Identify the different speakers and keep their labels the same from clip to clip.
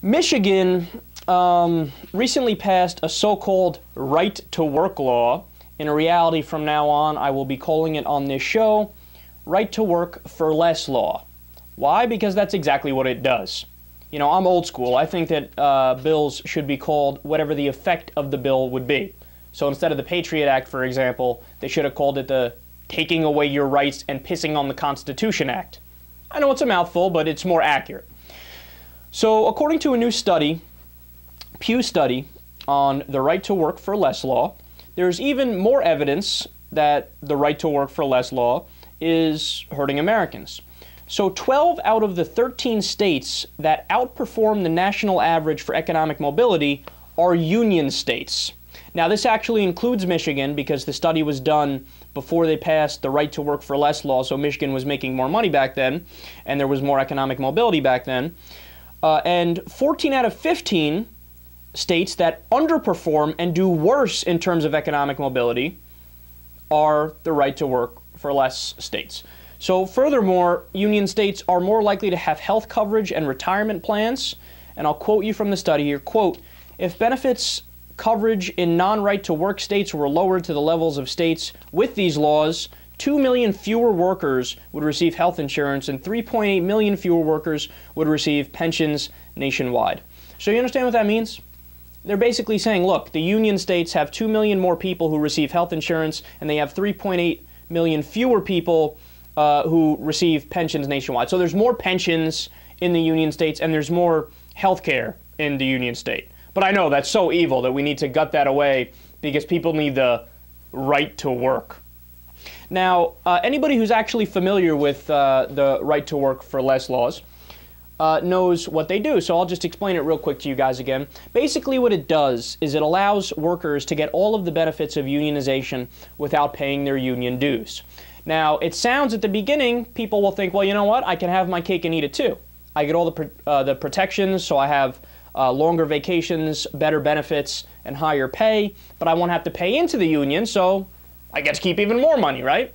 Speaker 1: Michigan recently passed a so-called right-to-work law. In reality, from now on, I will be calling it on this show, right-to-work for less law. Why? Because that's exactly what it does. You know, I'm old school. I think that bills should be called whatever the effect of the bill would be. So instead of the Patriot Act, for example, they should have called it the Taking Away Your Rights and Pissing on the Constitution Act. I know it's a mouthful, but it's more accurate. So according to a new study, Pew study on the right to work for less law, there's even more evidence that the right to work for less law is hurting Americans. So 12 out of the 13 states that outperform the national average for economic mobility are union states. Now this actually includes Michigan because the study was done before they passed the right to work for less law, so Michigan was making more money back then and there was more economic mobility back then. And 14 out of 15 states that underperform and do worse in terms of economic mobility are the right to work for less states. So furthermore, union states are more likely to have health coverage and retirement plans. And I'll quote you from the study here, quote, if benefits coverage in non-right to work states were lowered to the levels of states with these laws, 2 million fewer workers would receive health insurance and 3.8 million fewer workers would receive pensions nationwide. So you understand what that means? They're basically saying, look, the union states have 2 million more people who receive health insurance and they have 3.8 million fewer people who receive pensions nationwide. So there's more pensions in the union states and there's more health care in the union state. But I know that's so evil that we need to gut that away because people need the right to work. Now, anybody who's actually familiar with the right to work for less laws knows what they do. So I'll just explain it real quick to you guys again. Basically what it does is it allows workers to get all of the benefits of unionization without paying their union dues. Now, it sounds at the beginning, people will think, well, you know what? I can have my cake and eat it too. I get all the protections, so I have longer vacations, better benefits, and higher pay, but I won't have to pay into the union, so I get to keep even more money, right?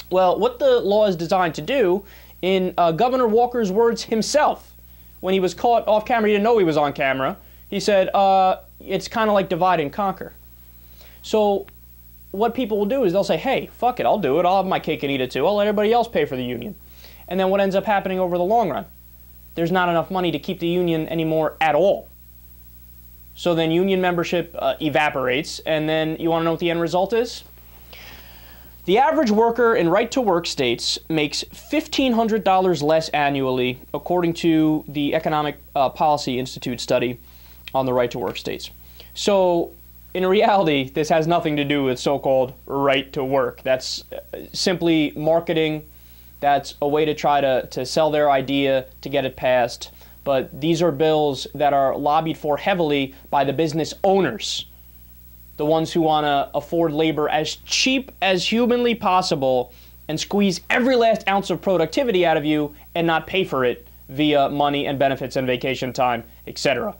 Speaker 1: Well, what the law is designed to do, in Governor Walker's words himself, when he was caught off camera, he didn't know he was on camera, he said, it's kind of like divide and conquer. So what people will do is they'll say, hey, fuck it, I'll do it, I'll have my cake and eat it too, I'll let everybody else pay for the union. And then what ends up happening over the long run? There's not enough money to keep the union anymore at all. So then union membership evaporates, and then you want to know what the end result is? The average worker in right-to-work states makes $1,500 less annually, according to the Economic Policy Institute study on the right-to-work states. So in reality, this has nothing to do with so-called right-to-work. That's simply marketing. That's a way to try to sell their idea to get it passed. But these are bills that are lobbied for heavily by the business owners, the ones who want to afford labor as cheap as humanly possible and squeeze every last ounce of productivity out of you and not pay for it via money and benefits and vacation time, etc.